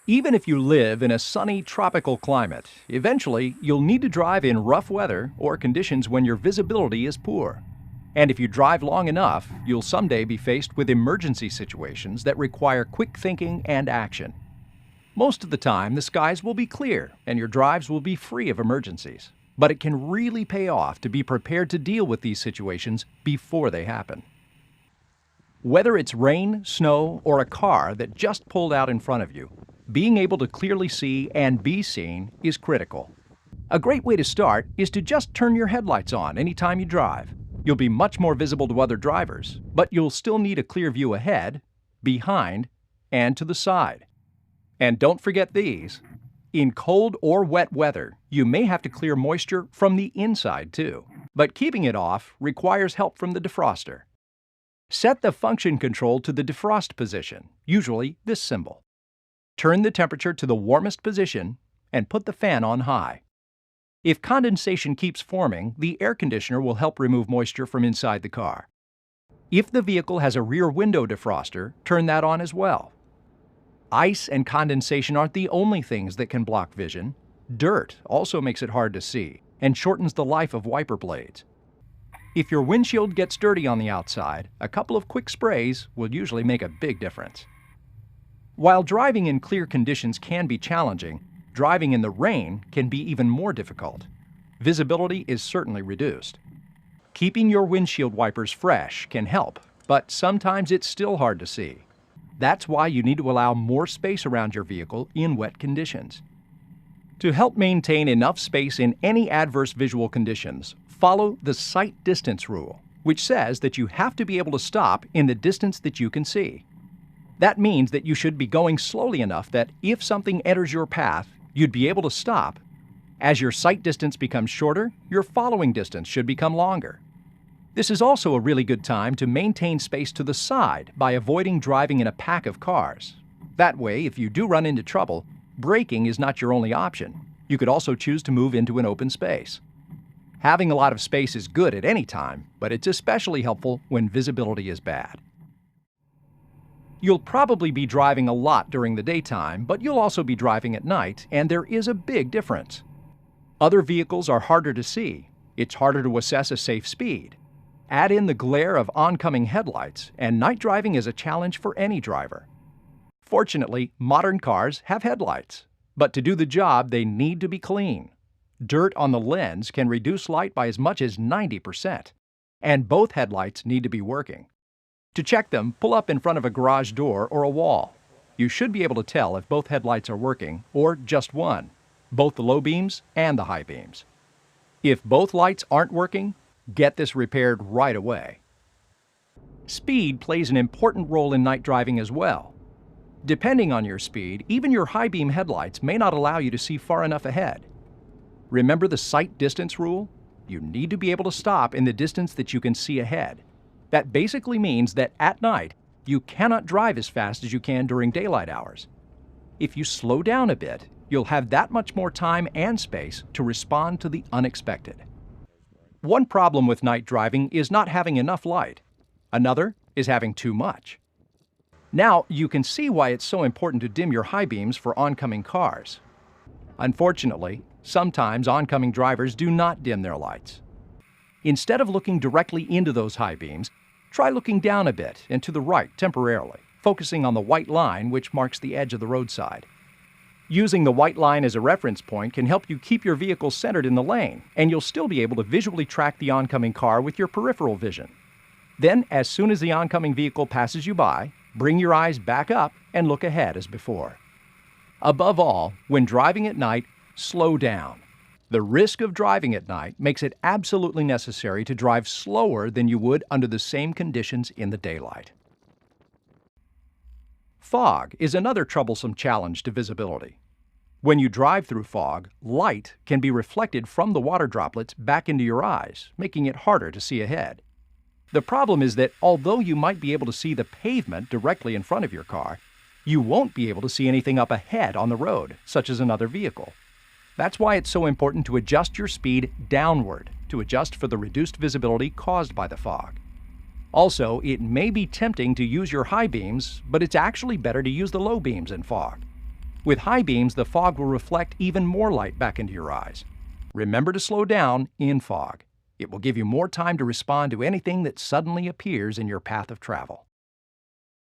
Even if you live in a sunny tropical climate, eventually you'll need to drive in rough weather or conditions when your visibility is poor. And if you drive long enough, you'll someday be faced with emergency situations that require quick thinking and action. Most of the time, the skies will be clear and your drives will be free of emergencies. But it can really pay off to be prepared to deal with these situations before they happen. Whether it's rain, snow, or a car that just pulled out in front of you, being able to clearly see and be seen is critical. A great way to start is to just turn your headlights on anytime you drive. You'll be much more visible to other drivers, but you'll still need a clear view ahead, behind, and to the side. And don't forget these. In cold or wet weather, you may have to clear moisture from the inside too, but keeping it off requires help from the defroster. Set the function control to the defrost position, usually this symbol. Turn the temperature to the warmest position and put the fan on high. If condensation keeps forming, the air conditioner will help remove moisture from inside the car. If the vehicle has a rear window defroster, turn that on as well. Ice and condensation aren't the only things that can block vision. Dirt also makes it hard to see and shortens the life of wiper blades. If your windshield gets dirty on the outside, a couple of quick sprays will usually make a big difference. While driving in clear conditions can be challenging, driving in the rain can be even more difficult. Visibility is certainly reduced. Keeping your windshield wipers fresh can help, but sometimes it's still hard to see. That's why you need to allow more space around your vehicle in wet conditions. To help maintain enough space in any adverse visual conditions, follow the sight distance rule, which says that you have to be able to stop in the distance that you can see. That means that you should be going slowly enough that if something enters your path, you'd be able to stop. As your sight distance becomes shorter, your following distance should become longer. This is also a really good time to maintain space to the side by avoiding driving in a pack of cars. That way, if you do run into trouble, braking is not your only option. You could also choose to move into an open space. Having a lot of space is good at any time, but it's especially helpful when visibility is bad. You'll probably be driving a lot during the daytime, but you'll also be driving at night, and there is a big difference. Other vehicles are harder to see. It's harder to assess a safe speed. Add in the glare of oncoming headlights, and night driving is a challenge for any driver. Fortunately, modern cars have headlights, but to do the job, they need to be clean. Dirt on the lens can reduce light by as much as 90%, and both headlights need to be working. To check them, pull up in front of a garage door or a wall. You should be able to tell if both headlights are working, or just one, both the low beams and the high beams. If both lights aren't working, get this repaired right away. Speed plays an important role in night driving as well. Depending on your speed, even your high beam headlights may not allow you to see far enough ahead. Remember the sight distance rule? You need to be able to stop in the distance that you can see ahead. That basically means that at night, you cannot drive as fast as you can during daylight hours. If you slow down a bit, you'll have that much more time and space to respond to the unexpected. One problem with night driving is not having enough light. Another is having too much. Now you can see why it's so important to dim your high beams for oncoming cars. Unfortunately, sometimes oncoming drivers do not dim their lights. Instead of looking directly into those high beams, try looking down a bit and to the right temporarily, focusing on the white line which marks the edge of the roadside. Using the white line as a reference point can help you keep your vehicle centered in the lane, and you'll still be able to visually track the oncoming car with your peripheral vision. Then, as soon as the oncoming vehicle passes you by, bring your eyes back up and look ahead as before. Above all, when driving at night, slow down. The risk of driving at night makes it absolutely necessary to drive slower than you would under the same conditions in the daylight. Fog is another troublesome challenge to visibility. When you drive through fog, light can be reflected from the water droplets back into your eyes, making it harder to see ahead. The problem is that although you might be able to see the pavement directly in front of your car, you won't be able to see anything up ahead on the road, such as another vehicle. That's why it's so important to adjust your speed downward to adjust for the reduced visibility caused by the fog. Also, it may be tempting to use your high beams, but it's actually better to use the low beams in fog. With high beams, the fog will reflect even more light back into your eyes. Remember to slow down in fog. It will give you more time to respond to anything that suddenly appears in your path of travel.